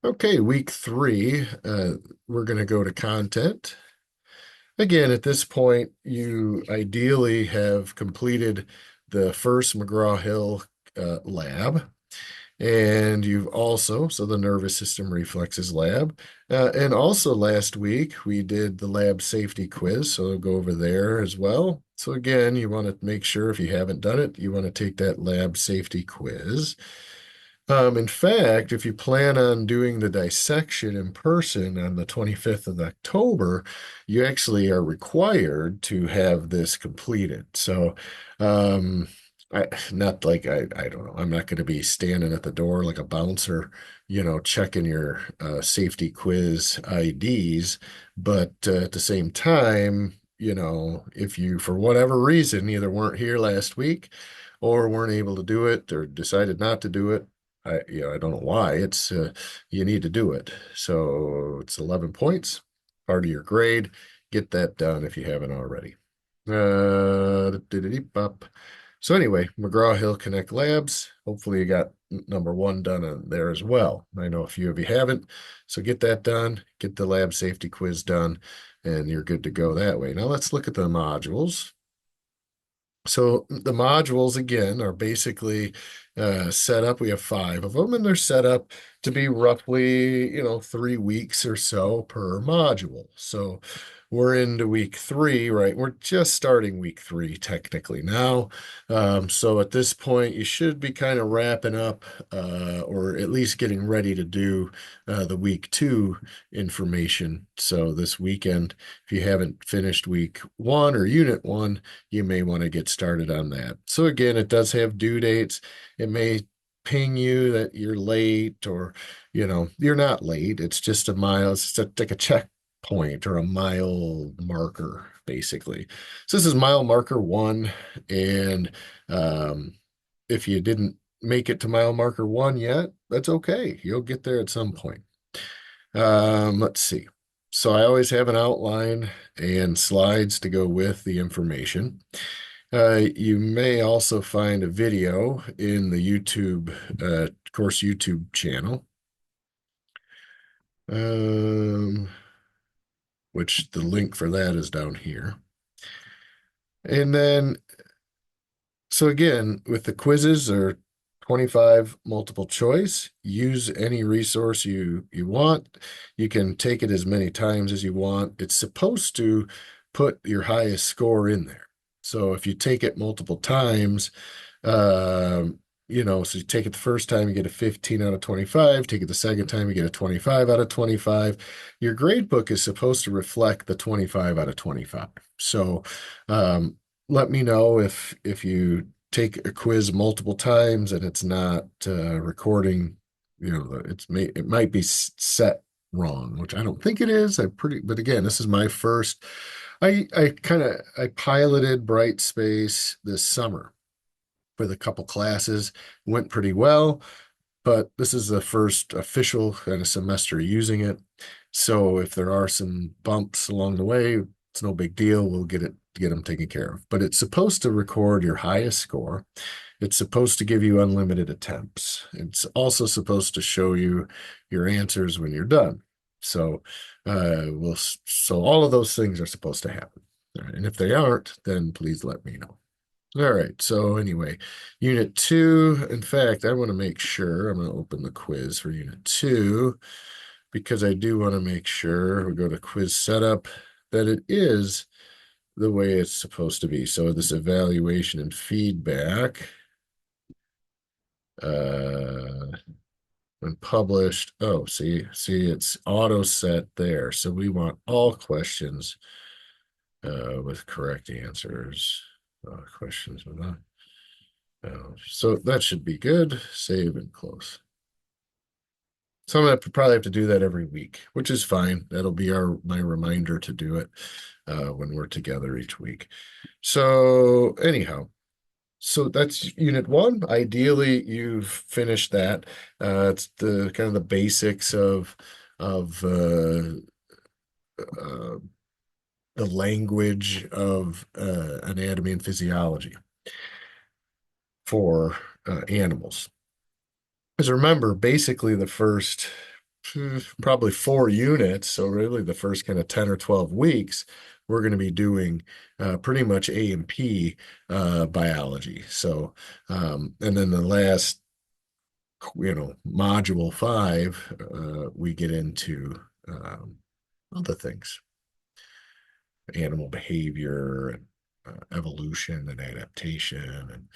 Okay, week three, we're going to go to content. Again, at this point, you ideally have completed the first McGraw-Hill lab, and you've also, so the nervous system reflexes lab. And also last week, we did the lab safety quiz, so I'll go over there as well. So again, you want to make sure if you haven't done it, you want to take that lab safety quiz. In fact, if you plan on doing the dissection in person on the 25th of October, you actually are required to have this completed. So, um, not like I don't know, I'm not going to be standing at the door like a bouncer, checking your safety quiz IDs. But at the same time, if you, for whatever reason, either weren't here last week or weren't able to do it or decided not to do it, I don't know why. It's you need to do it. So it's 11 points, part of your grade. Get that done if you haven't already. Diddy-bop. So anyway, McGraw-Hill Connect Labs. Hopefully you got number one done on there as well. I know a few of you haven't, so get that done. Get the lab safety quiz done, and you're good to go that way. Now let's look at the modules. So the modules again are basically set up. We have five of them, and they're set up to be roughly, 3 weeks or so per module. So we're into week three, right? We're just starting week three technically now. So at this point, you should be kind of wrapping up, or at least getting ready to do the week two information. So this weekend, if you haven't finished week one or unit one, you may want to get started on that. So again, it does have due dates. It may ping you that you're late or, you're not late. It's just a mile. It's just like a checkpoint or a mile marker, basically. So this is mile marker one. And if you didn't make it to mile marker one yet, that's okay. You'll get there at some point. Let's see. So I always have an outline and slides to go with the information. You may also find a video in the YouTube, course YouTube channel, um, which the link for that is down here. And then, so again, with the quizzes or 25 multiple choice, use any resource you want. You can take it as many times as you want. It's supposed to put your highest score in there. So if you take it multiple times, so you take it the first time, you get a 15 out of 25. Take it the second time, you get a 25 out of 25. Your grade book is supposed to reflect the 25 out of 25. So, let me know if you take a quiz multiple times and it's not recording, it might be set wrong, which I don't think it is. But again, this is my first. I piloted Brightspace this summer with a couple classes, went pretty well, but this is the first official kind of semester using it. So if there are some bumps along the way, it's no big deal. We'll get them taken care of. But it's supposed to record your highest score. It's supposed to give you unlimited attempts. It's also supposed to show you your answers when you're done. So, so all of those things are supposed to happen. All right, and if they aren't, then please let me know. All right. So anyway, unit two. In fact, I want to make sure I'm going to open the quiz for unit two because I do want to make sure we go to quiz setup that it is the way it's supposed to be. So this evaluation and feedback, uh, when published, oh, see, it's auto set there. So we want all questions with correct answers. Questions with not. So that should be good. Save and close. So I'm gonna probably have to do that every week, which is fine. That'll be my reminder to do it when we're together each week. So anyhow, so that's unit one. Ideally, you've finished that. It's the kind of the basics of uh, the language of anatomy and physiology for animals. Because remember, basically the first probably 4 units. So really the first kind of 10 or 12 weeks, we're going to be doing pretty much A&P biology. So, and then the last, module 5, we get into other things, animal behavior and evolution and adaptation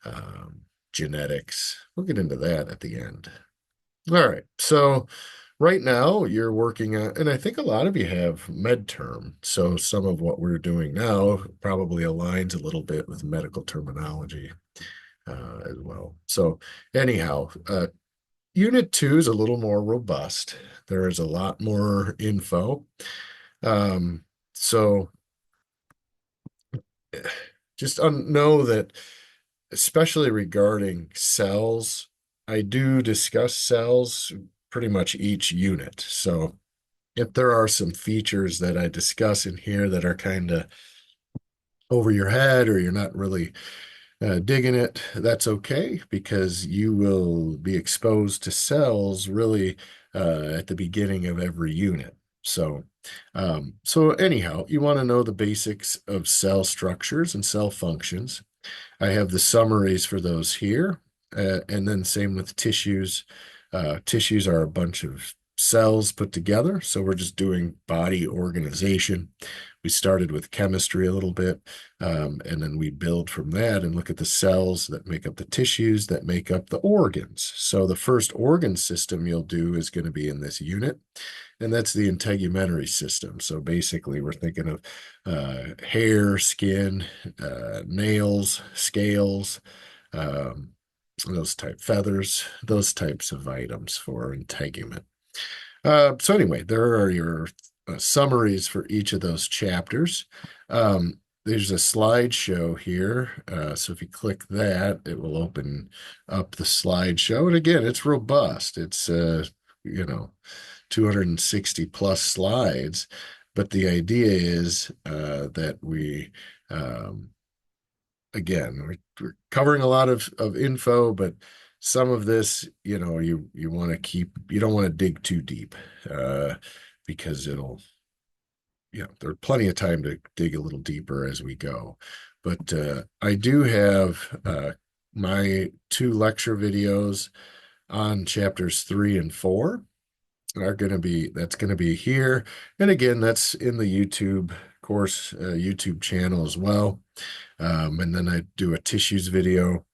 and genetics. We'll get into that at the end. All right. So right now you're working on, and I think a lot of you have med term. So some of what we're doing now probably aligns a little bit with medical terminology as well. So anyhow, Unit 2 is a little more robust. There is a lot more info. Um, so just know that, especially regarding cells, I do discuss cells pretty much each unit. So if there are some features that I discuss in here that are kind of over your head or you're not really digging it, that's okay because you will be exposed to cells really at the beginning of every unit. So anyhow, you want to know the basics of cell structures and cell functions. I have the summaries for those here, and then same with tissues. Tissues are a bunch of cells put together, so we're just doing body organization. We started with chemistry a little bit, and then we build from that and look at the cells that make up the tissues that make up the organs. So the first organ system you'll do is going to be in this unit, and that's the integumentary system. So basically, we're thinking of hair, skin, nails, scales, um, those type feathers, those types of items for integument. So anyway, there are your summaries for each of those chapters. There's a slideshow here. So if you click that, it will open up the slideshow. And again, it's robust. It's, you know, 260 plus slides. But the idea is that um, again, we're covering a lot of info, but some of this, you want to you don't want to dig too deep because there's plenty of time to dig a little deeper as we go. But I do have my 2 lecture videos on chapters 3 and 4 that's going to be here. And again, that's in the YouTube course, YouTube channel as well. And then I do a tissues video.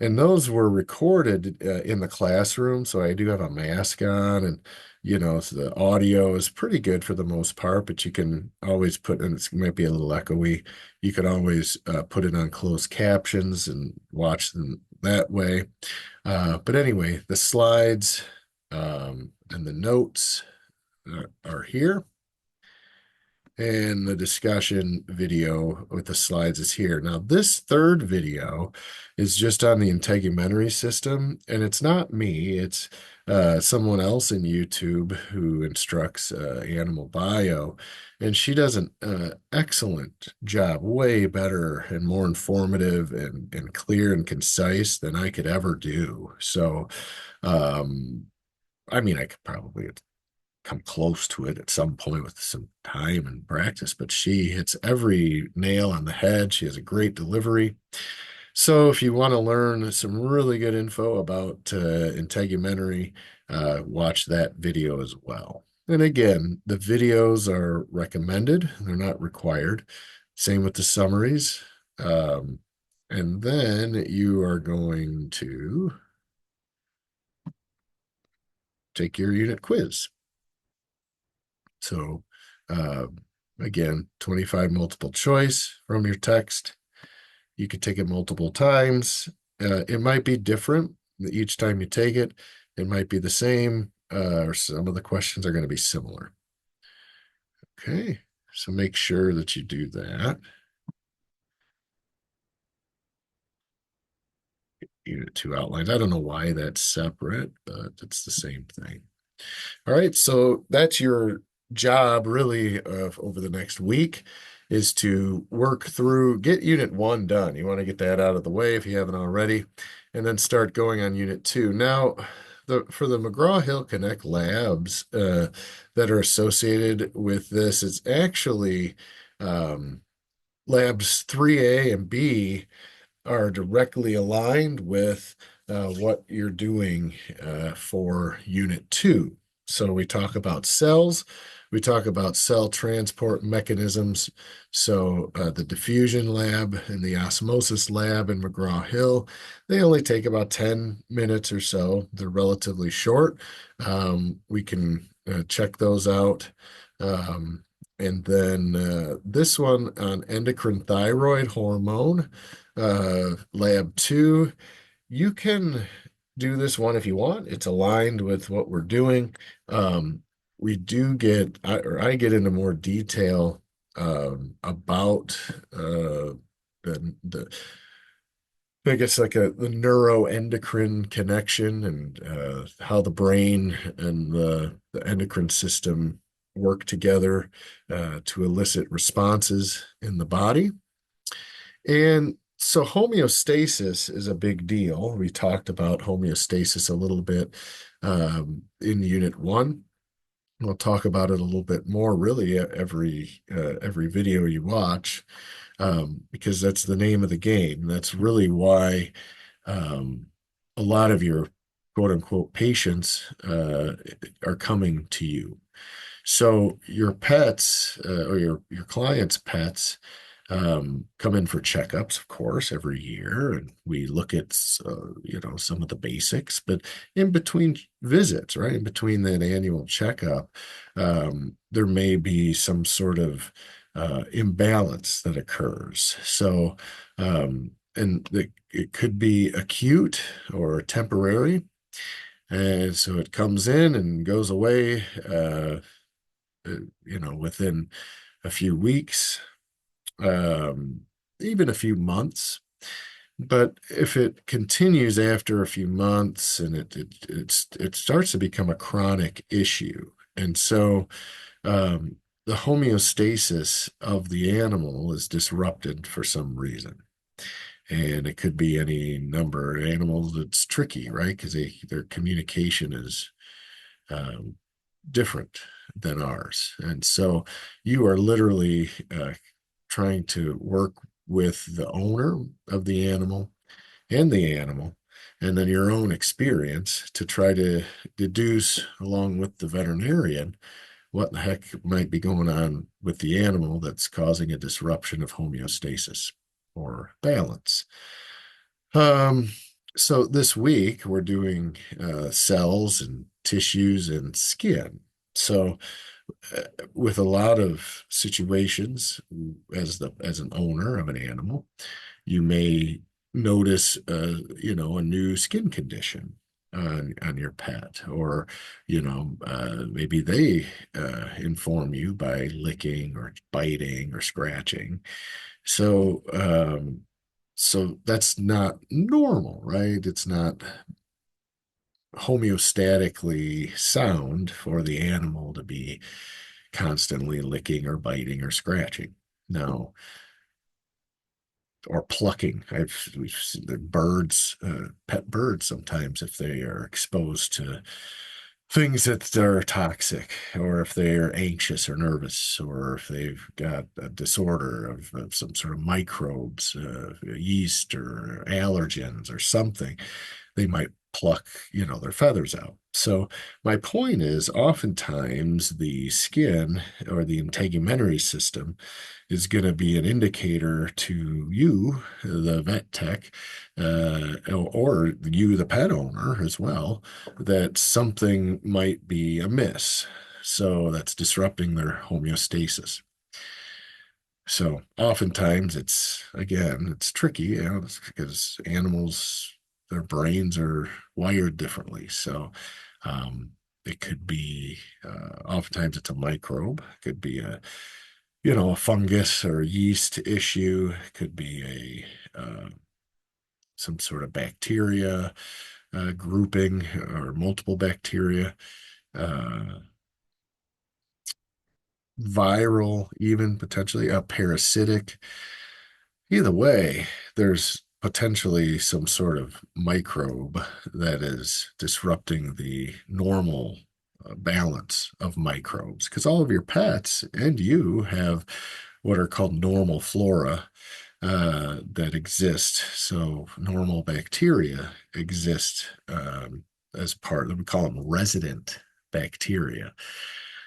And those were recorded in the classroom. So I do have a mask on and, so the audio is pretty good for the most part, but you can always and it might be a little echoey. You can always put it on closed captions and watch them that way. But anyway, the slides and the notes are here. And the discussion video with the slides is here. Now, this third video is just on the integumentary system, and it's not me, it's someone else in YouTube who instructs animal bio, and she does an excellent job, way better and more informative and clear and concise than I could ever do. So, I mean, I could probably come close to it at some point with some time and practice, but she hits every nail on the head. She has a great delivery. So if you want to learn some really good info about integumentary, watch that video as well. And again, the videos are recommended. They're not required. Same with the summaries. And then you are going to take your unit quiz. So again, 25 multiple choice from your text. You could take it multiple times. It might be different each time you take it. It might be the same, or some of the questions are going to be similar. Okay, so make sure that you do that. Unit 2 outlines. I don't know why that's separate, but it's the same thing. All right, so that's your job really over the next week is to work through, get Unit 1 done. You want to get that out of the way if you haven't already, and then start going on Unit 2. Now, the for the McGraw-Hill Connect labs that are associated with this, it's actually um, labs 3A and B are directly aligned with what you're doing for Unit 2. So we talk about cells, we talk about cell transport mechanisms. So the diffusion lab and the osmosis lab in McGraw-Hill, they only take about 10 minutes or so. They're relatively short. We can check those out. And then this one on endocrine thyroid hormone lab 2. You can do this one if you want. It's aligned with what we're doing. We do get, or I get into more detail about the I guess like the neuroendocrine connection and how the brain and the endocrine system work together to elicit responses in the body. And so homeostasis is a big deal. We talked about homeostasis a little bit in Unit 1. We'll talk about it a little bit more really every video you watch because that's the name of the game. That's really why um, a lot of your quote unquote patients are coming to you. So your pets or your clients' pets come in for checkups, of course, every year, and we look at some of the basics. But in between visits, right, in between that annual checkup, there may be some sort of imbalance that occurs. So, it could be acute or temporary. And so it comes in and goes away, within a few weeks, um, even a few months. But if it continues after a few months and it starts to become a chronic issue, and so the homeostasis of the animal is disrupted for some reason. And it could be any number of animals. It's tricky, right? Because their communication is um, different than ours. And so you are literally trying to work with the owner of the animal and then your own experience to try to deduce, along with the veterinarian, what the heck might be going on with the animal that's causing a disruption of homeostasis or balance. Um, so this week we're doing cells and tissues and skin. So with a lot of situations, as an owner of an animal, you may notice a new skin condition on your pet, or maybe they inform you by licking or biting or scratching. So so that's not normal, right? It's not homeostatically sound for the animal to be constantly licking or biting or scratching. Now, or plucking. We've seen the birds, pet birds sometimes if they are exposed to things that are toxic, or if they're anxious or nervous, or if they've got a disorder of some sort of microbes, yeast or allergens or something, they might pluck, their feathers out. So my point is, oftentimes the skin or the integumentary system is going to be an indicator to you, the vet tech, or you, the pet owner, as well, that something might be amiss. So that's disrupting their homeostasis. So oftentimes it's tricky, because animals, their brains are wired differently. So um, it could be, oftentimes it's a microbe, it could be a fungus or yeast issue, it could be some sort of bacteria grouping or multiple bacteria. Uh, Viral, even potentially a parasitic. Either way, there's potentially some sort of microbe that is disrupting the normal balance of microbes. Because all of your pets and you have what are called normal flora that exist. So normal bacteria exist as part, we call them resident bacteria.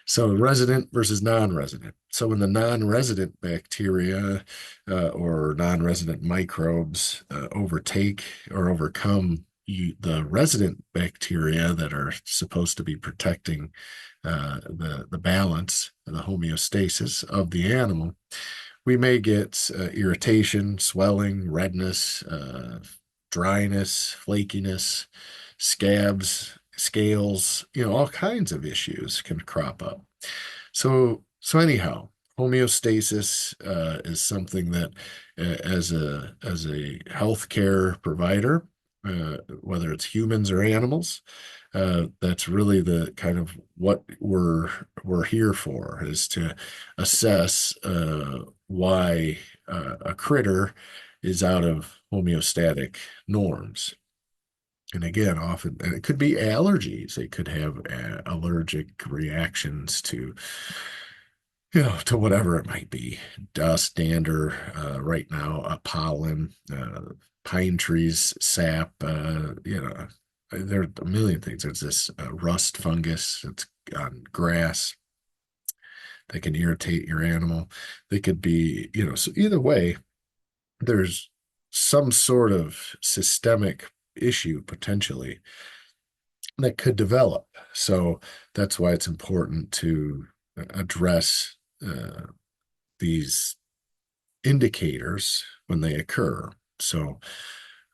So resident versus non-resident. So when the non-resident bacteria or non-resident microbes overtake or overcome the resident bacteria that are supposed to be protecting the balance, the homeostasis of the animal, we may get irritation, swelling, redness, dryness, flakiness, scabs, scales, all kinds of issues can crop up. So anyhow, homeostasis is something that, as a healthcare provider, whether it's humans or animals, that's really the kind of what we're here for, is to assess why a critter is out of homeostatic norms. And again, often, and it could be allergies. They could have allergic reactions to whatever it might be, dust, dander, right now, pollen, pine trees, sap, there are a million things. There's this rust fungus that's on grass that can irritate your animal. They could be, so either way, there's some sort of systemic issue potentially that could develop. So that's why it's important to address these indicators when they occur. So,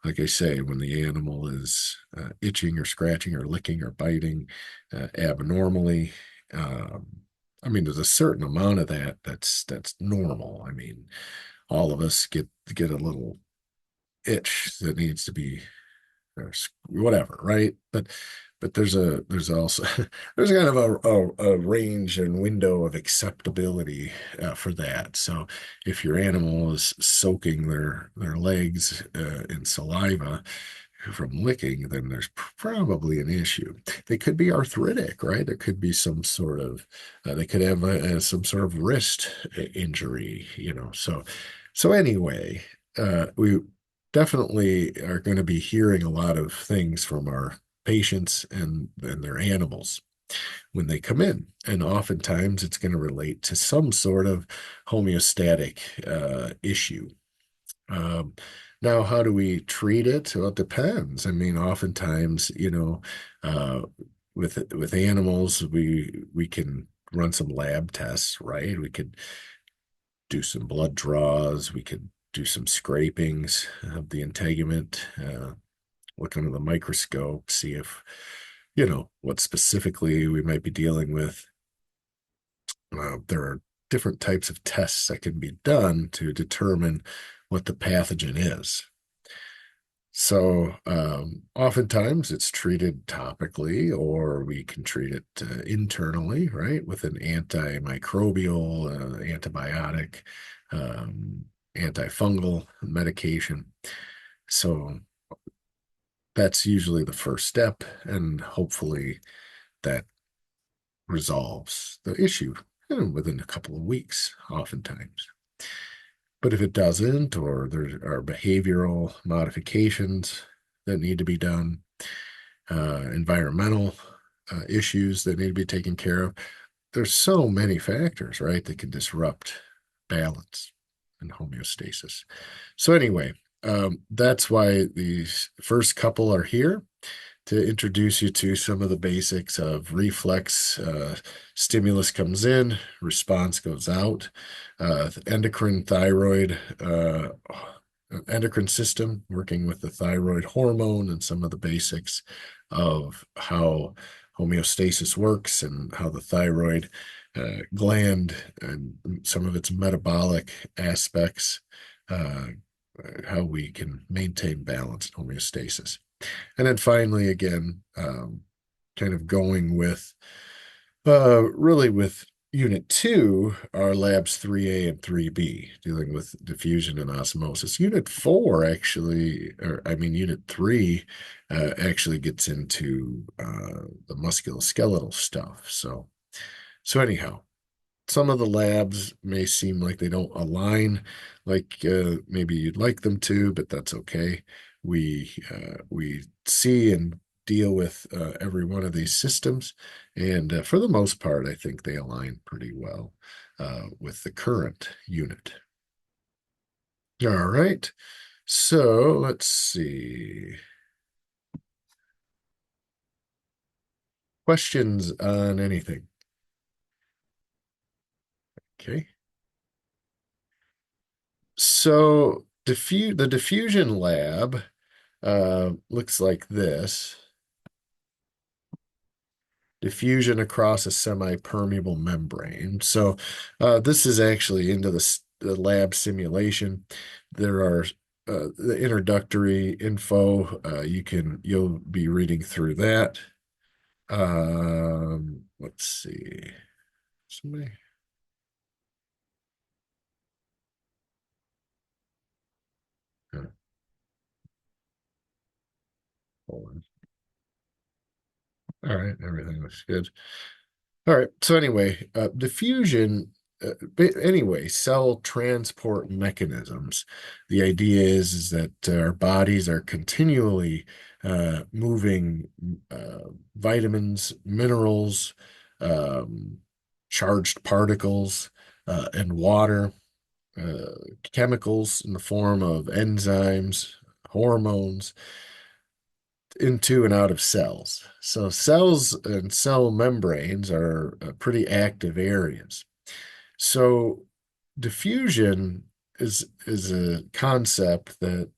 like I say, when the animal is itching or scratching or licking or biting abnormally, I mean, there's a certain amount of that's normal. I mean, all of us get a little itch that needs to be or whatever, right? But there's also there's kind of a range and window of acceptability for that. So if your animal is soaking their legs in saliva from licking, then there's probably an issue. They could be arthritic, right? There could be some sort of they could have some sort of wrist injury, So anyway, we definitely are going to be hearing a lot of things from our patients and their animals when they come in. And oftentimes it's going to relate to some sort of homeostatic issue. Um, Now, how do we treat it? Well, it depends. I mean, oftentimes, uh, with animals, we can run some lab tests, right? We could do some blood draws. We could do some scrapings of the integument, look under the microscope, see if, what specifically we might be dealing with. There are different types of tests that can be done to determine what the pathogen is. So, oftentimes it's treated topically, or we can treat it internally, right, with an antimicrobial, antibiotic, um, antifungal medication. So that's usually the first step, and hopefully that resolves the issue within a couple of weeks, oftentimes. But if it doesn't, or there are behavioral modifications that need to be done, environmental issues that need to be taken care of, there's so many factors, right, that can disrupt balance and homeostasis. So anyway, that's why these first couple are here, to introduce you to some of the basics of reflex. Stimulus comes in, response goes out. Endocrine thyroid, endocrine system, working with the thyroid hormone and some of the basics of how homeostasis works and how the thyroid gland and some of its metabolic aspects, how we can maintain balance and homeostasis. And then finally, again, kind of going with really with Unit 2 are labs 3A and 3B, dealing with diffusion and osmosis. Unit 4 actually, or I mean, Unit 3 actually gets into the musculoskeletal stuff. So anyhow, some of the labs may seem like they don't align like maybe you'd like them to, but that's okay. We see and deal with every one of these systems, and for the most part, I think they align pretty well with the current unit. All right, so let's see. Questions on anything? Okay. So the diffusion lab looks like this. Diffusion across a semi-permeable membrane. So this is actually into the lab simulation. There are the introductory info. You'll be reading through that. Let's see. Somebody, uh, hold on. All right, everything looks good. All right. So anyway, diffusion. Anyway, cell transport mechanisms. The idea is that our bodies are continually moving vitamins, minerals, um, charged particles, and water, uh, chemicals in the form of enzymes, hormones into and out of cells. So cells and cell membranes are pretty active areas. So diffusion is a concept that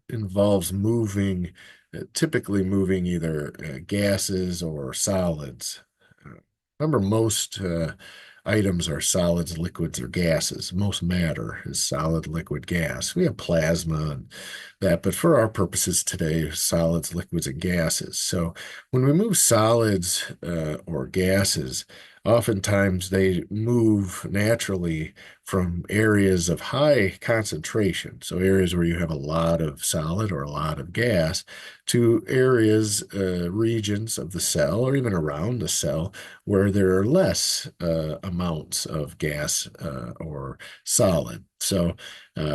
involves moving, typically moving either gases or solids. Uh, Remember, most items are solids, liquids, or gases. Most matter is solid, liquid, gas. We have plasma and that, but for our purposes today, solids, liquids, and gases. So when we move solids or gases, oftentimes they move naturally from areas of high concentration, so areas where you have a lot of solid or a lot of gas, to areas, regions of the cell, or even around the cell, where there are less amounts of gas or solid. So,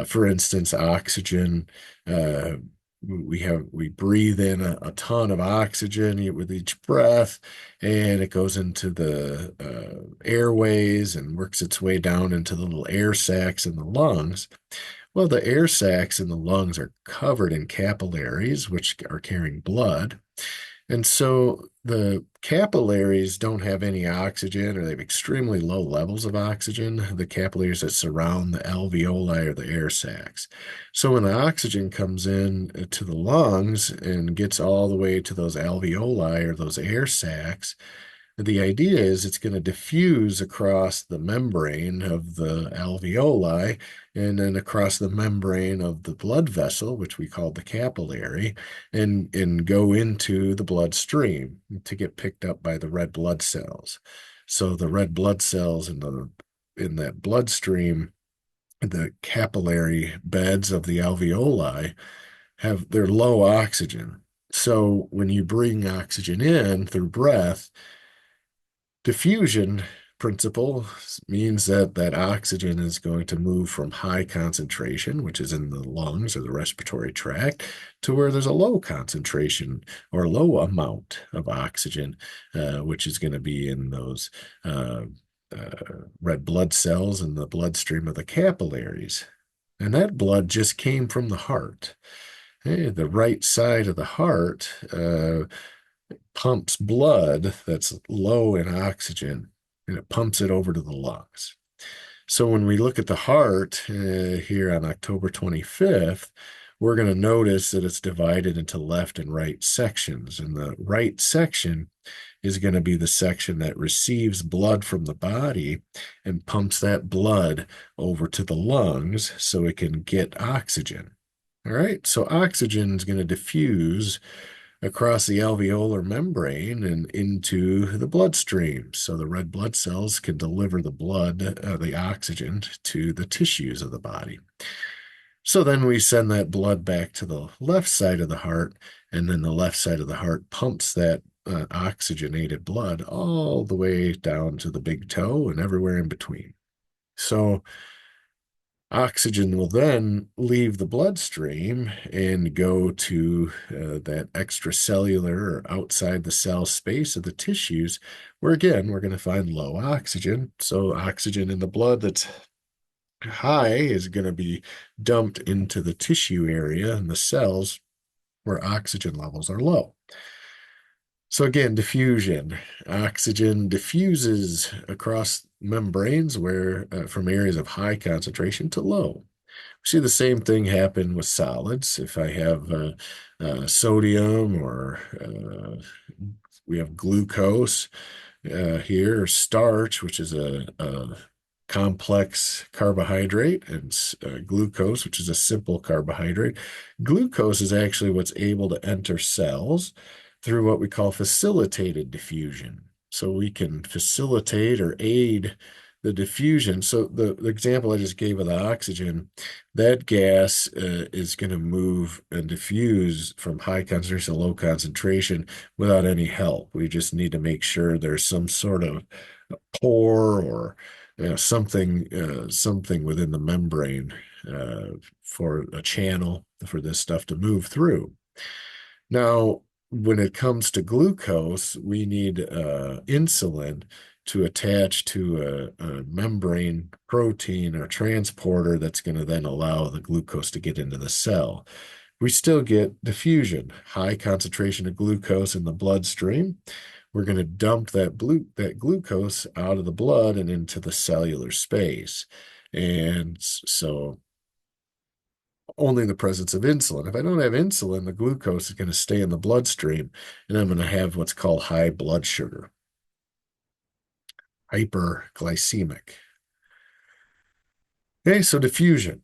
for instance, oxygen. Uh, we breathe in a ton of oxygen with each breath, and it goes into the airways and works its way down into the little air sacs in the lungs. Well, the air sacs in the lungs are covered in capillaries, which are carrying blood. And so the capillaries don't have any oxygen, or they have extremely low levels of oxygen, the capillaries that surround the alveoli or the air sacs. So when the oxygen comes in to the lungs and gets all the way to those alveoli or those air sacs, the idea is it's going to diffuse across the membrane of the alveoli and then across the membrane of the blood vessel, which we call the capillary, and go into the bloodstream to get picked up by the red blood cells. So the red blood cells in that bloodstream, the capillary beds of the alveoli have they're low oxygen. So when you bring oxygen in through breath, diffusion principle means that oxygen is going to move from high concentration, which is in the lungs or the respiratory tract, to where there's a low concentration or low amount of oxygen, which is going to be in those red blood cells in the bloodstream of the capillaries. And that blood just came from the heart. Hey, the right side of the heart pumps blood that's low in oxygen, and it pumps it over to the lungs. So when we look at the heart here on October 25th, we're going to notice that it's divided into left and right sections. And the right section is going to be the section that receives blood from the body and pumps that blood over to the lungs so it can get oxygen. All right, so oxygen is going to diffuse across the alveolar membrane and into the bloodstream. So the red blood cells can deliver the oxygen to the tissues of the body. So then we send that blood back to the left side of the heart, and then the left side of the heart pumps that oxygenated blood all the way down to the big toe and everywhere in between. So oxygen will then leave the bloodstream and go to that extracellular or outside the cell space of the tissues, where again, we're going to find low oxygen. So oxygen in the blood that's high is going to be dumped into the tissue area and the cells where oxygen levels are low. So again, diffusion. Oxygen diffuses across membranes where from areas of high concentration to low. We see the same thing happen with solids. If I have sodium or we have glucose here, or starch, which is a complex carbohydrate, and glucose, which is a simple carbohydrate. Glucose is actually what's able to enter cells through what we call facilitated diffusion. So we can facilitate or aid the diffusion. So the example I just gave of the oxygen, that gas is going to move and diffuse from high concentration to low concentration without any help. We just need to make sure there's some sort of pore or something within the membrane for a channel for this stuff to move through. Now, when it comes to glucose, we need insulin to attach to a membrane protein or transporter that's going to then allow the glucose to get into the cell. We still get diffusion, high concentration of glucose in the bloodstream. We're going to dump that glucose out of the blood and into the cellular space. And so only in the presence of insulin. If I don't have insulin, the glucose is going to stay in the bloodstream, and I'm going to have what's called high blood sugar, hyperglycemic. Okay, so diffusion,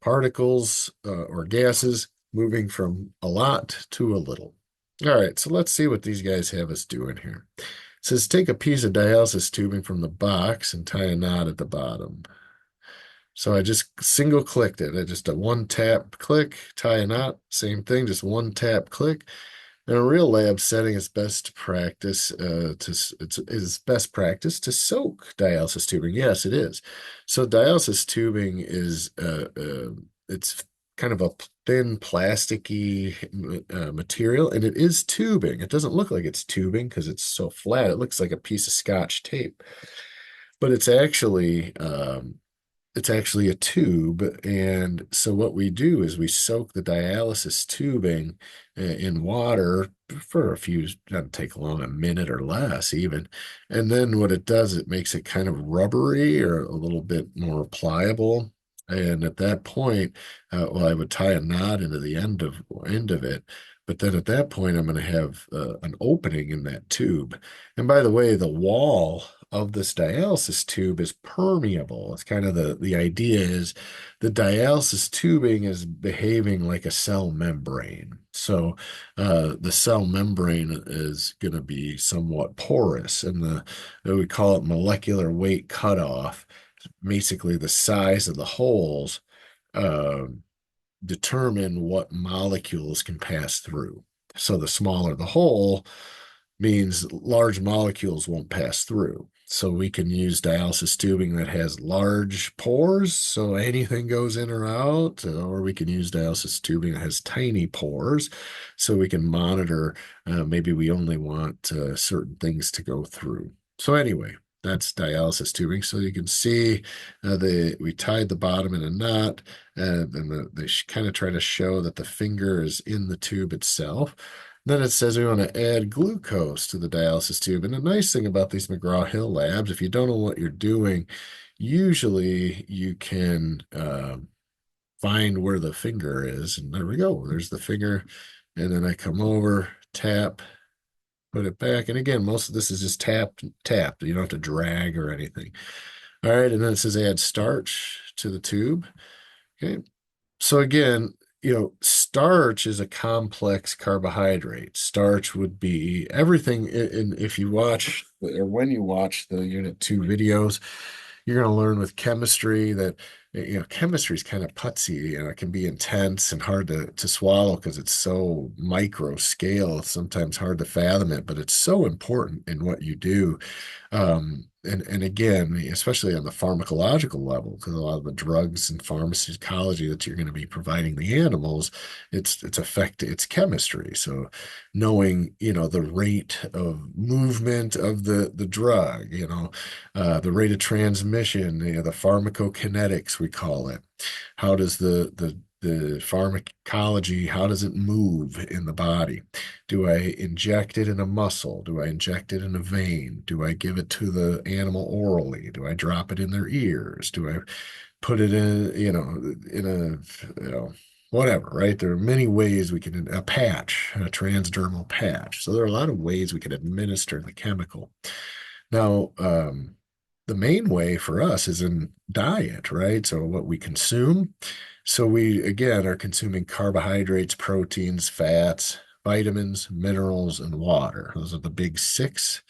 particles or gases moving from a lot to a little. All right, so let's see what these guys have us doing here. It says take a piece of dialysis tubing from the box and tie a knot at the bottom. So I just single clicked it. I just a one tap click, tie a knot, same thing, just one tap click. In a real lab setting, it's best practice it's best practice to soak dialysis tubing. Yes, it is. So dialysis tubing is it's kind of a thin plasticky material, and it is tubing. It doesn't look like it's tubing because it's so flat. It looks like a piece of Scotch tape, but it's actually a tube. And so what we do is we soak the dialysis tubing in water for doesn't take long, a minute or less even. And then what it does, it makes it kind of rubbery or a little bit more pliable. And at that point, well, I would tie a knot into the end of it. But then at that point, I'm going to have an opening in that tube. And by the way, the wall of this dialysis tube is permeable. It's kind of the idea is the dialysis tubing is behaving like a cell membrane. So the cell membrane is going to be somewhat porous, and we call it molecular weight cutoff. Basically, the size of the holes uh, determine what molecules can pass through. So the smaller the hole means large molecules won't pass through. So we can use dialysis tubing that has large pores, so anything goes in or out, or we can use dialysis tubing that has tiny pores, so we can monitor. Maybe we only want certain things to go through. So anyway, that's dialysis tubing. So you can see we tied the bottom in a knot, and they kind of try to show that the finger is in the tube itself. Then it says we want to add glucose to the dialysis tube. And the nice thing about these McGraw-Hill labs, if you don't know what you're doing, usually you can find where the finger is. And there we go. There's the finger. And then I come over, tap, put it back. And again, most of this is just tap, tap. You don't have to drag or anything. All right. And then it says add starch to the tube. Okay. So again, starch is a complex carbohydrate. Starch would be everything. And if you watch or when you watch the Unit 2 videos, you're going to learn with chemistry that, chemistry is kind of putsy. It can be intense and hard to swallow because it's so micro scale. It's sometimes hard to fathom it, but it's so important in what you do. And again, especially on the pharmacological level, because a lot of the drugs and pharmacology that you're going to be providing the animals, it's chemistry. So knowing, the rate of movement of the drug, the rate of transmission, the pharmacokinetics, we call it. How does the pharmacology, how does it move in the body? Do I inject it in a muscle? Do I inject it in a vein? Do I give it to the animal orally? Do I drop it in their ears? Do I put it in a, whatever, right? There are many ways we can, a patch, a transdermal patch. So there are a lot of ways we can administer the chemical. Now, the main way for us is in diet, right? So what we consume. So we, again, are consuming carbohydrates, proteins, fats, vitamins, minerals, and water. Those are the big six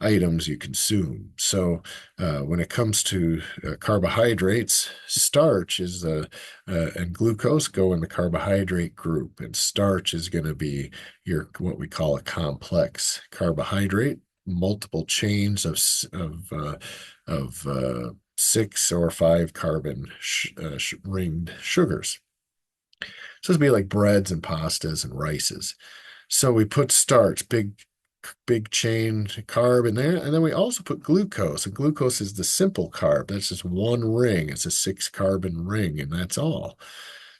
items you consume. So when it comes to carbohydrates, starch is and glucose go in the carbohydrate group, and starch is going to be your what we call a complex carbohydrate, multiple chains of 6 or 5 carbon ringed sugars. So it'd be like breads and pastas and rices. So we put starch, big chain carb in there, and then we also put glucose. And glucose is the simple carb. That's just one ring. It's a 6 carbon ring, and that's all.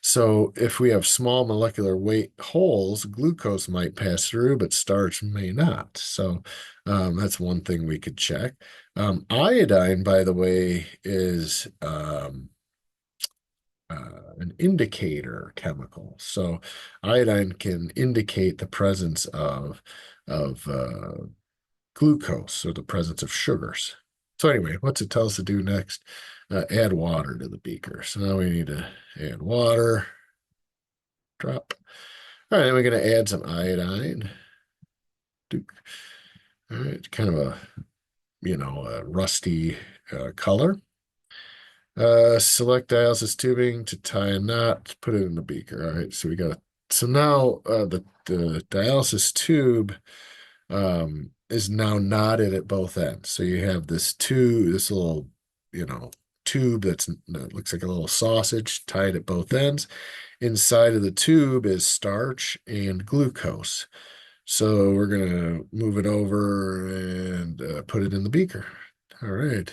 So if we have small molecular weight holes, glucose might pass through, but starch may not. So that's one thing we could check. Iodine, by the way, is an indicator chemical. So iodine can indicate the presence of glucose or the presence of sugars. So anyway, what's it tell us to do next? Add water to the beaker. So now we need to add water. Drop. All right, we're going to add some iodine. All right, kind of a rusty color. Select dialysis tubing to tie a knot, put it in the beaker. All right, so so now the dialysis tube is now knotted at both ends. So you have this little, tube that looks like a little sausage tied at both ends. Inside of the tube is starch and glucose. So we're going to move it over and put it in the beaker. All right.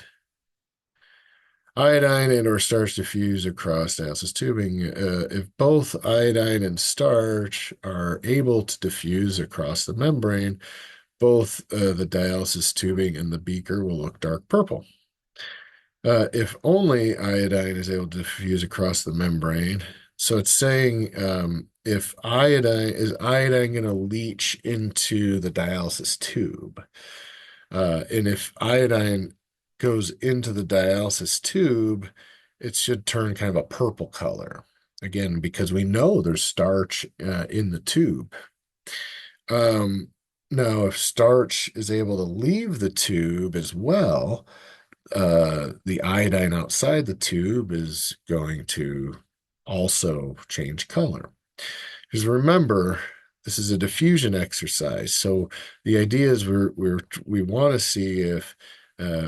Iodine and or starch diffuse across dialysis tubing. If both iodine and starch are able to diffuse across the membrane, both the dialysis tubing and the beaker will look dark purple. If only iodine is able to diffuse across the membrane, so it's saying if iodine going to leach into the dialysis tube? And if iodine goes into the dialysis tube, it should turn kind of a purple color. Again, because we know there's starch in the tube. Now, if starch is able to leave the tube as well, the iodine outside the tube is going to also change color. Because remember, this is a diffusion exercise. So the idea is we want to see if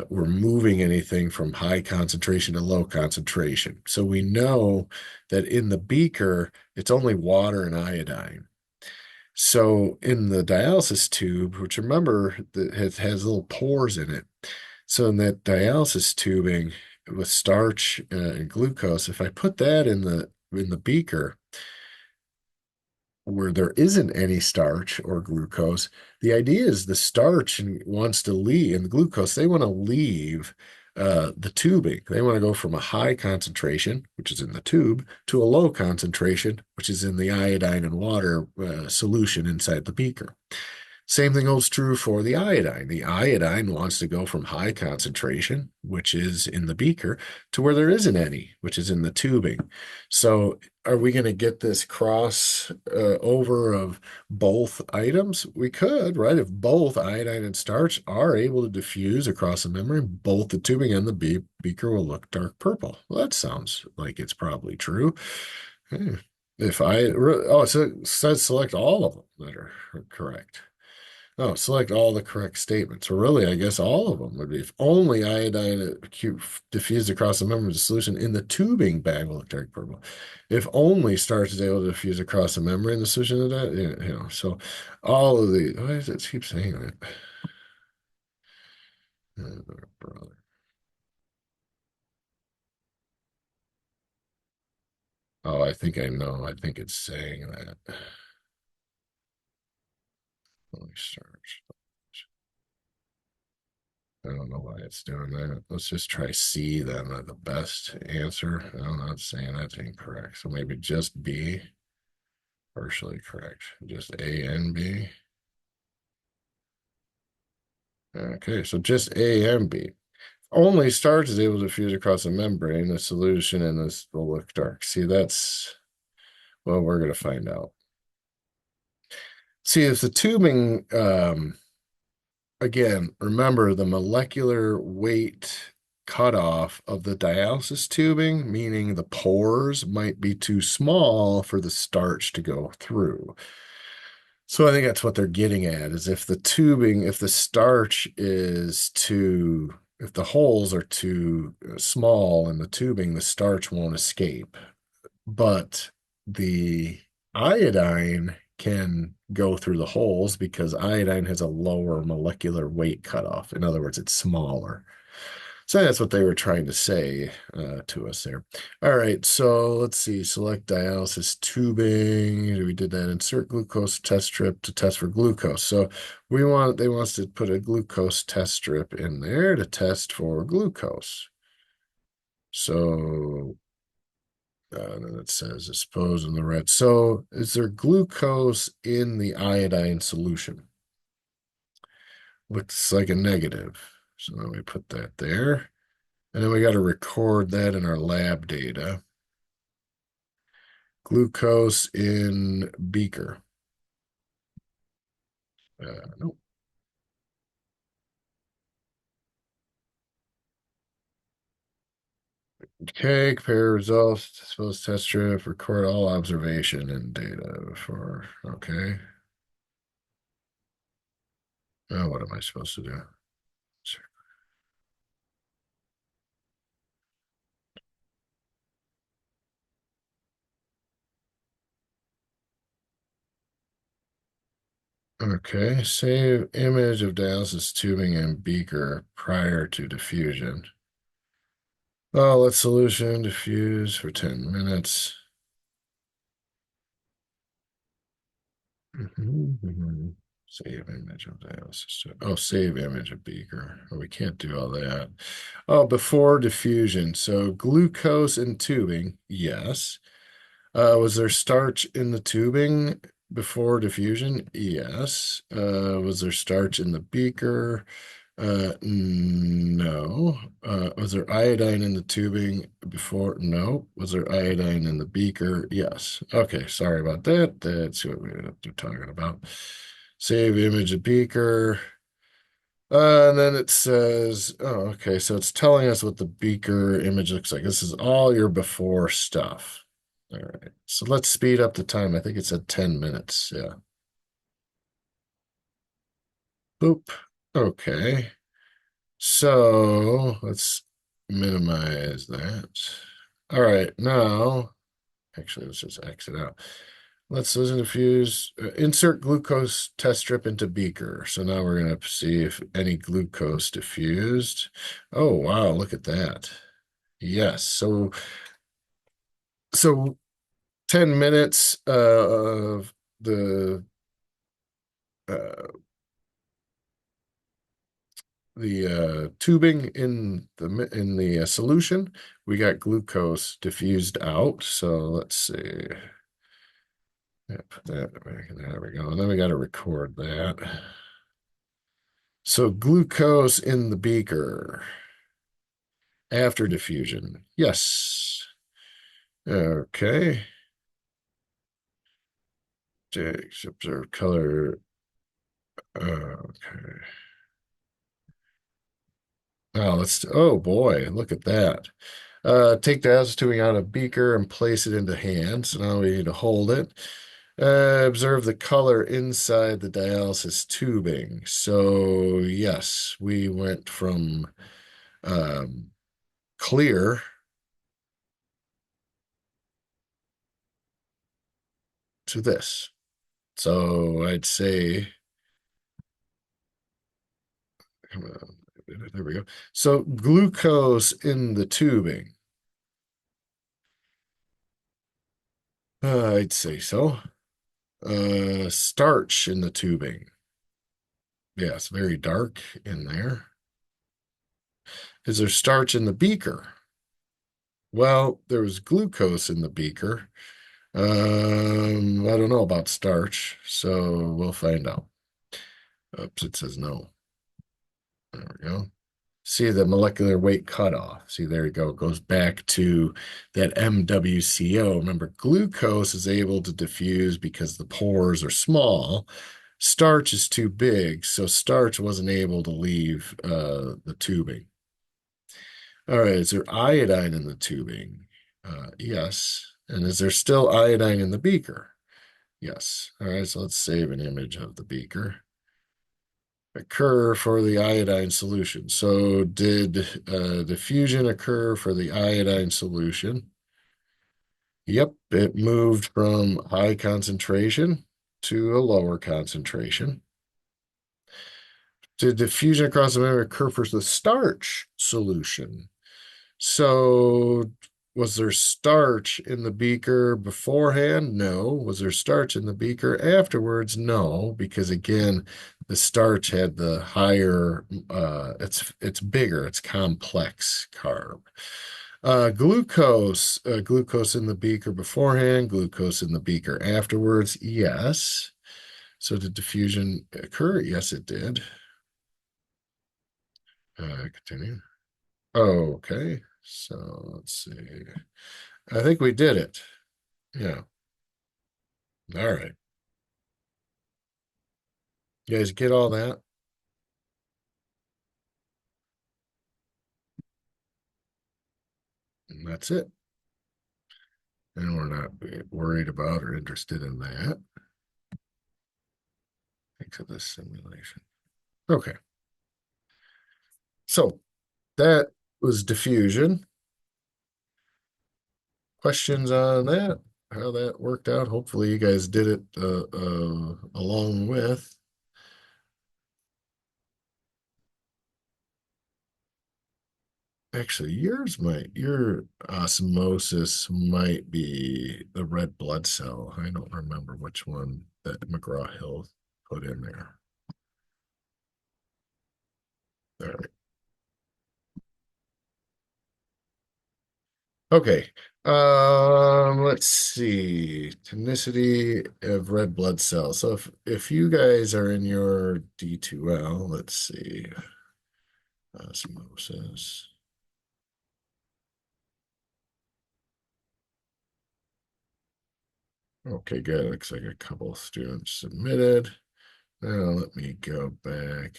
we're moving anything from high concentration to low concentration. So we know that in the beaker, it's only water and iodine. So in the dialysis tube, which remember that has little pores in it. So in that dialysis tubing with starch and glucose, if I put that in the beaker where there isn't any starch or glucose, the idea is the starch wants to leave, and the glucose, they want to leave the tubing. They want to go from a high concentration, which is in the tube, to a low concentration, which is in the iodine and water solution inside the beaker. Same thing holds true for the iodine. The iodine wants to go from high concentration, which is in the beaker, to where there isn't any, which is in the tubing. So are we going to get this cross over of both items? We could, right? If both iodine and starch are able to diffuse across the membrane, both the tubing and the beaker will look dark purple. Well, that sounds like it's probably true. Hmm. If I, oh, so it says select all of them that are correct. Oh, select all the correct statements. Or really, I guess all of them would be if only iodine diffused across the membrane of the solution in the tubing bag will look dark purple. If only starch is able to diffuse across the membrane, the solution of that, so all of the, why does it keep saying that? Brother. Oh, I think I know. I think it's saying that. Only starch. I don't know why it's doing that. Let's just try C then, the best answer. I don't know, it's saying that's incorrect. So maybe just B, partially correct. Just A and B. Okay, so just A and B. Only starch is able to fuse across a membrane, the solution in this will look dark. See, that's, well, we're going to find out. See, if the tubing, again, remember the molecular weight cutoff of the dialysis tubing, meaning the pores might be too small for the starch to go through. So I think that's what they're getting at is if the tubing, if the starch is too, if the holes are too small in the tubing, the starch won't escape. But the iodine can go through the holes because iodine has a lower molecular weight cutoff. In other words, it's smaller. So that's what they were trying to say to us there. All right, so let's see. Select dialysis tubing. We did that. Insert glucose test strip to test for glucose. So they want us to put a glucose test strip in there to test for glucose. So then it says expose in the red. So is there glucose in the iodine solution? Looks like a negative. So then we put that there. And then we got to record that in our lab data. Glucose in beaker. Nope. Okay, compare results, suppose test strip, record all observation and data for, okay. Now what am I supposed to do? Okay, save image of dialysis tubing and beaker prior to diffusion. Oh, let solution diffuse for 10 minutes. Save image of dialysis. Oh, save image of beaker. Oh, we can't do all that. Oh, before diffusion. So glucose in tubing, yes. Was there starch in the tubing before diffusion? Yes. Was there starch in the beaker? No. Was there iodine in the tubing before? No. Was there iodine in the beaker? Yes. Okay, sorry about that. That's what we're talking about. Save image of beaker. And then it says, oh, okay, so it's telling us what the beaker image looks like. This is all your before stuff. All right, so let's speed up the time. I think it said 10 minutes. Yeah. Boop. Okay. So let's minimize that. All right, now, actually, let's just exit out. Let's listen to fuse. Insert glucose test strip into beaker. So now we're going to see if any glucose diffused. Oh, wow, look at that. Yes. So 10 minutes of uh, the tubing in the solution, we got glucose diffused out. So let's see. Yeah, put that back in there. There we go. And then we got to record that. So glucose in the beaker after diffusion. Yes. Okay. Just observe color. Okay. Oh, oh boy, look at that. Take the acid tubing out of beaker and place it into hand. So now we need to hold it. Observe the color inside the dialysis tubing. So yes, we went from um, clear to this. So I'd say, come on, there we go. So glucose in the tubing. I'd say so. Starch in the tubing. Yeah, it's very dark in there. Is there starch in the beaker? Well, there was glucose in the beaker. I don't know about starch, so we'll find out. Oops, it says no. There we go. See the molecular weight cutoff. See, there you go. It goes back to that MWCO. Remember, glucose is able to diffuse because the pores are small. Starch is too big, so starch wasn't able to leave the tubing. All right, is there iodine in the tubing? Yes. And is there still iodine in the beaker? Yes. All right, so let's save an image of the beaker. Occur for the iodine solution. So did diffusion occur for the iodine solution? Yep, it moved from high concentration to a lower concentration. Did diffusion across the membrane occur for the starch solution? So was there starch in the beaker beforehand? No. Was there starch in the beaker afterwards? No, because again, the starch had the higher, it's bigger, it's complex carb. Glucose in the beaker beforehand, glucose in the beaker afterwards. Yes. So did diffusion occur? Yes, it did. Continue. Okay. So let's see. I think we did it. Yeah. All right. You guys get all that? And that's it. And we're not worried about or interested in that. Thanks for this simulation. Okay. So that was diffusion. Questions on that? How that worked out? Hopefully you guys did it along with. Actually, your osmosis might be the red blood cell. I don't remember which one that McGraw-Hill put in there. All right. Okay. Let's see. Tonicity of red blood cells. So if you guys are in your D2L, let's see. Osmosis. Okay, good. Looks like a couple of students submitted. Now let me go back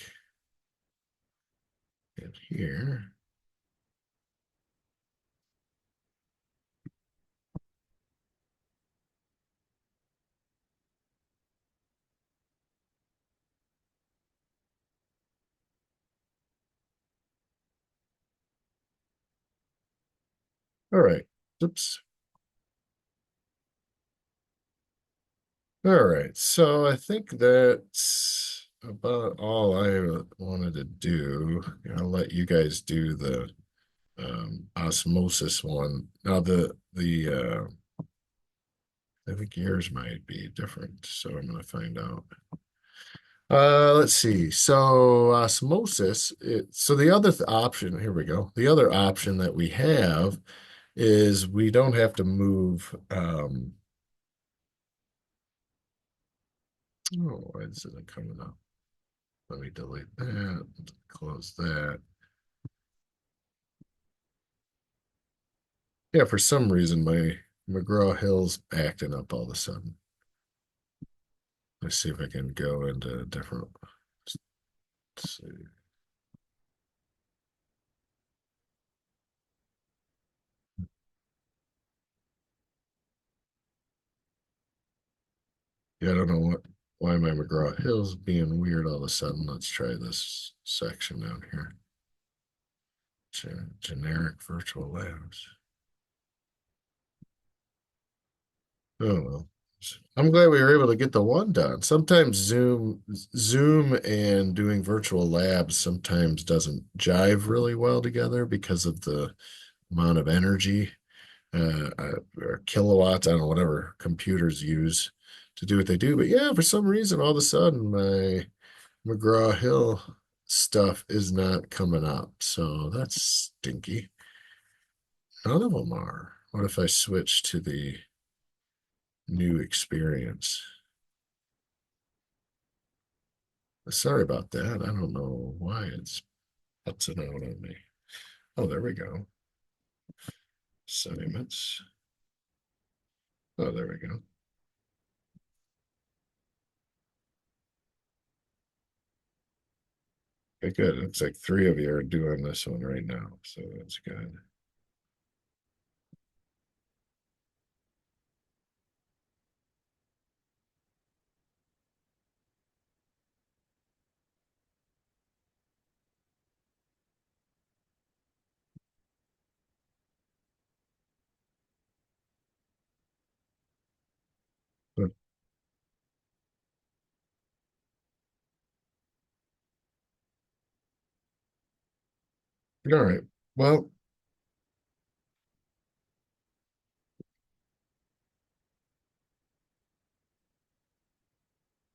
in here. All right. Oops. All right. So I think that's about all I wanted to do. I'll let you guys do the osmosis one. Now I think yours might be different, so I'm going to find out. Let's see. So osmosis. So the other option. Here we go. The other option that we have is we don't have to move Oh, why isn't it coming up? Let me delete that, close that. Yeah, for some reason my McGraw-Hill's acting up all of a sudden. Let's see if I can go into a different. Let's see. Yeah, I don't know why my McGraw-Hill's being weird all of a sudden. Let's try this section down here. Generic virtual labs. Oh well. I'm glad we were able to get the one done. Sometimes Zoom and doing virtual labs sometimes doesn't jive really well together because of the amount of energy or kilowatts, I don't know, whatever computers use to do what they do. But yeah, for some reason, all of a sudden, my McGraw-Hill stuff is not coming up. So that's stinky. None of them are. What if I switch to the new experience? Sorry about that. I don't know why it's putzing out on me. Oh, there we go. Assignments. Oh, there we go. Okay, good. Looks like three of you are doing this one right now, so that's good. But, all right. Well,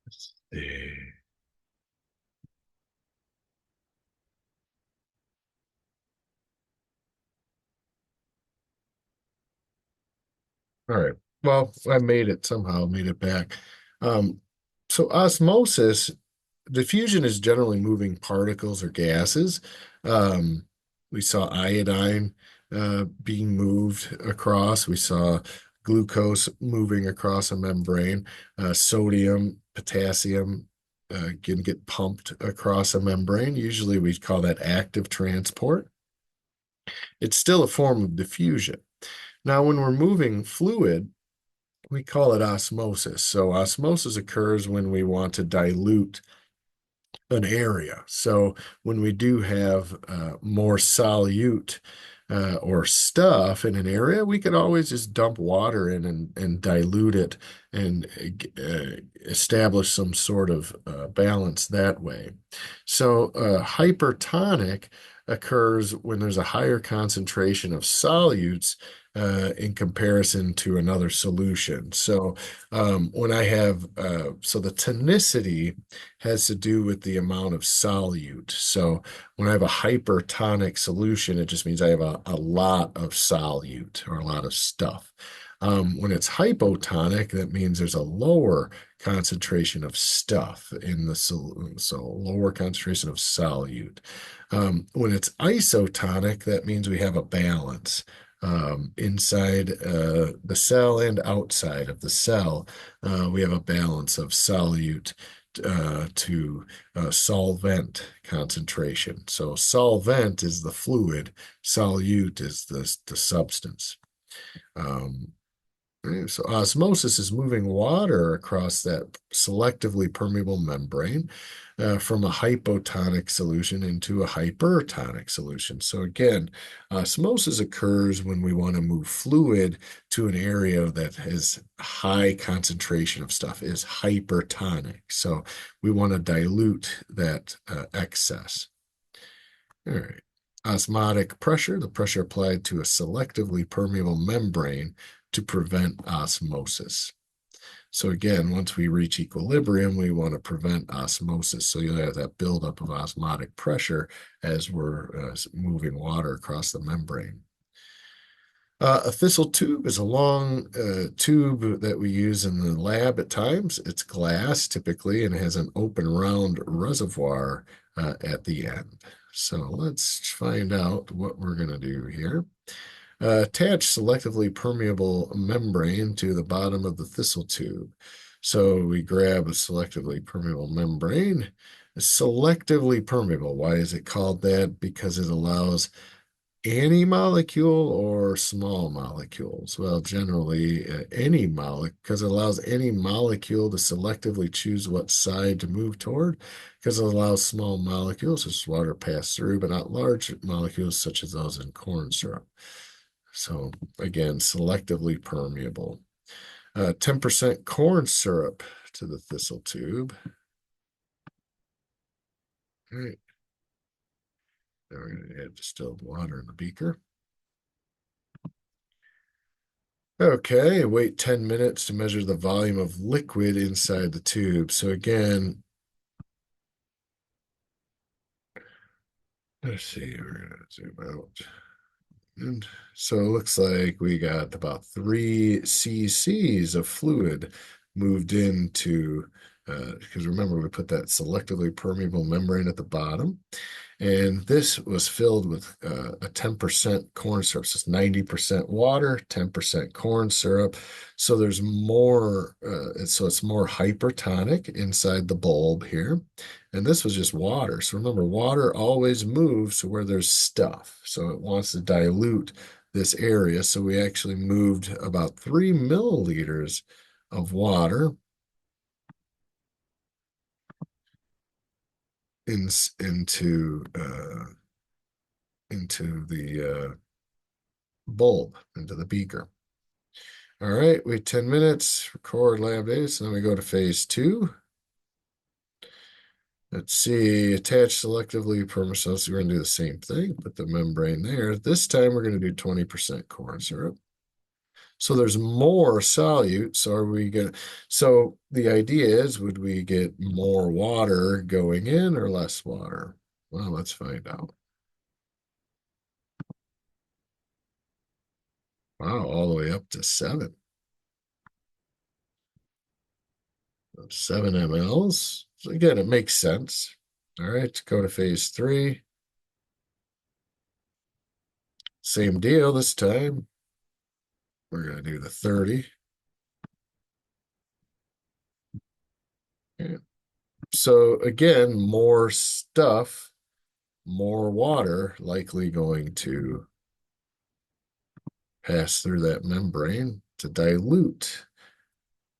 let's see. All right. Well, I made it somehow, made it back. Um, so osmosis, diffusion is generally moving particles or gases. We saw iodine being moved across. We saw glucose moving across a membrane. Sodium, potassium can get pumped across a membrane. Usually we call that active transport. It's still a form of diffusion. Now, when we're moving fluid, we call it osmosis. So osmosis occurs when we want to dilute an area. So when we do have more solute or stuff in an area, we could always just dump water in and dilute it and establish some sort of balance that way. So hypertonic occurs when there's a higher concentration of solutes in comparison to another solution. So when I have, so the tonicity has to do with the amount of solute. So when I have a hypertonic solution, it just means I have a lot of solute or a lot of stuff. When it's hypotonic, that means there's a lower concentration of stuff in the so lower concentration of solute. When it's isotonic, that means we have a balance inside the cell and outside of the cell. We have a balance of solute to solvent concentration. So solvent is the fluid, solute is the substance. Um, so osmosis is moving water across that selectively permeable membrane from a hypotonic solution into a hypertonic solution. So again, osmosis occurs when we want to move fluid to an area that has high concentration of stuff, is hypertonic. So we want to dilute that excess. All right. Osmotic pressure, the pressure applied to a selectively permeable membrane to prevent osmosis. So again, once we reach equilibrium, we want to prevent osmosis. So you'll have that buildup of osmotic pressure as we're moving water across the membrane. A thistle tube is a long tube that we use in the lab at times. It's glass typically and has an open round reservoir at the end. So let's find out what we're going to do here. Attach selectively permeable membrane to the bottom of the thistle tube. So we grab a selectively permeable membrane. Selectively permeable. Why is it called that? Because it allows any molecule or small molecules? Well, generally any molecule, because it allows any molecule to selectively choose what side to move toward, because it allows small molecules, such as water, pass through, but not large molecules such as those in corn syrup. So again, selectively permeable. 10% corn syrup to the thistle tube. All right, now we're going to add distilled water in the beaker. Okay, wait 10 minutes to measure the volume of liquid inside the tube. So again, let's see, we're going to zoom out. And so it looks like we got about 3 cc's of fluid moved into, because remember we put that selectively permeable membrane at the bottom. And this was filled with a 10% corn syrup. So it's 90% water, 10% corn syrup. So there's more, so it's more hypertonic inside the bulb here. And this was just water. So remember, water always moves to where there's stuff. So it wants to dilute this area. So we actually moved about 3 milliliters of water in, into the bulb, into the beaker. All right, wait 10 minutes, record lab data. So then we go to phase 2. Let's see, attach selectively permeable. So we're going to do the same thing, put the membrane there. This time we're going to do 20% corn syrup. So there's more solute. So are we going to, so the idea is, would we get more water going in or less water? Well, let's find out. Wow, all the way up to 7. 7 mLs. So again, it makes sense. All right, go to phase 3. Same deal this time. We're going to do the 30. Yeah. So again, more stuff, more water likely going to pass through that membrane to dilute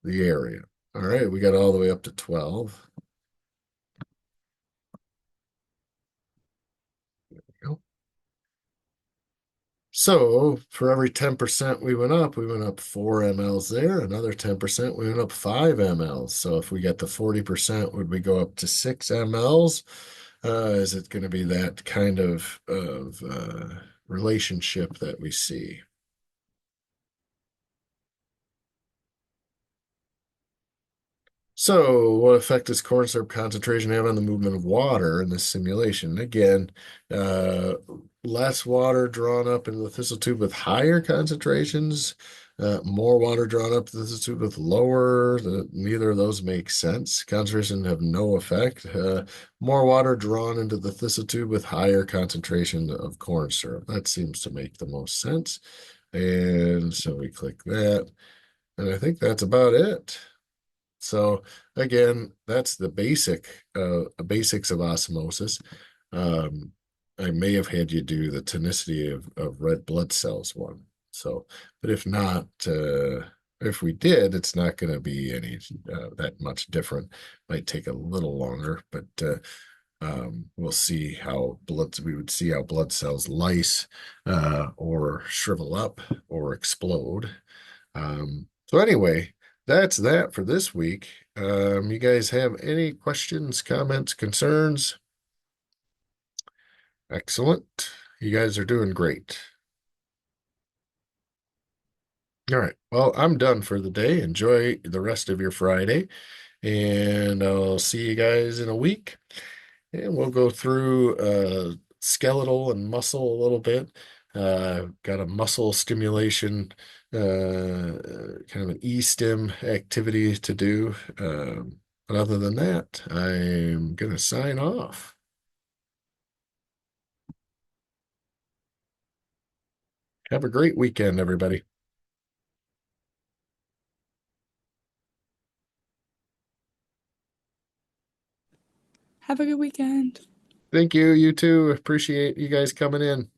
the area. All right, we got all the way up to 12. There we go. So for every 10% we went up 4 mLs there. Another 10%, we went up 5 mLs. So if we get to 40%, would we go up to 6 mLs? Is it going to be that kind of relationship that we see? So, what effect does corn syrup concentration have on the movement of water in this simulation? Again, uh, less water drawn up into the thistle tube with higher concentrations, more water drawn up to the thistle tube with lower. Neither of those make sense. Concentration have no effect. More water drawn into the thistle tube with higher concentration of corn syrup. That seems to make the most sense. And so we click that. And I think that's about it. So again, that's the basics of osmosis. Um, I may have had you do the tonicity of red blood cells one. So, but if not, if we did, it's not going to be any that much different. Might take a little longer, but we'll see how we would see how blood cells lyse or shrivel up or explode. So anyway, that's that for this week. You guys have any questions, comments, concerns? Excellent. You guys are doing great. All right. Well, I'm done for the day. Enjoy the rest of your Friday, and I'll see you guys in a week. And we'll go through skeletal and muscle a little bit. Got a muscle stimulation, kind of an e-stim activity to do. But other than that, I'm gonna sign off. Have a great weekend, everybody. Have a good weekend. Thank you. You too. Appreciate you guys coming in.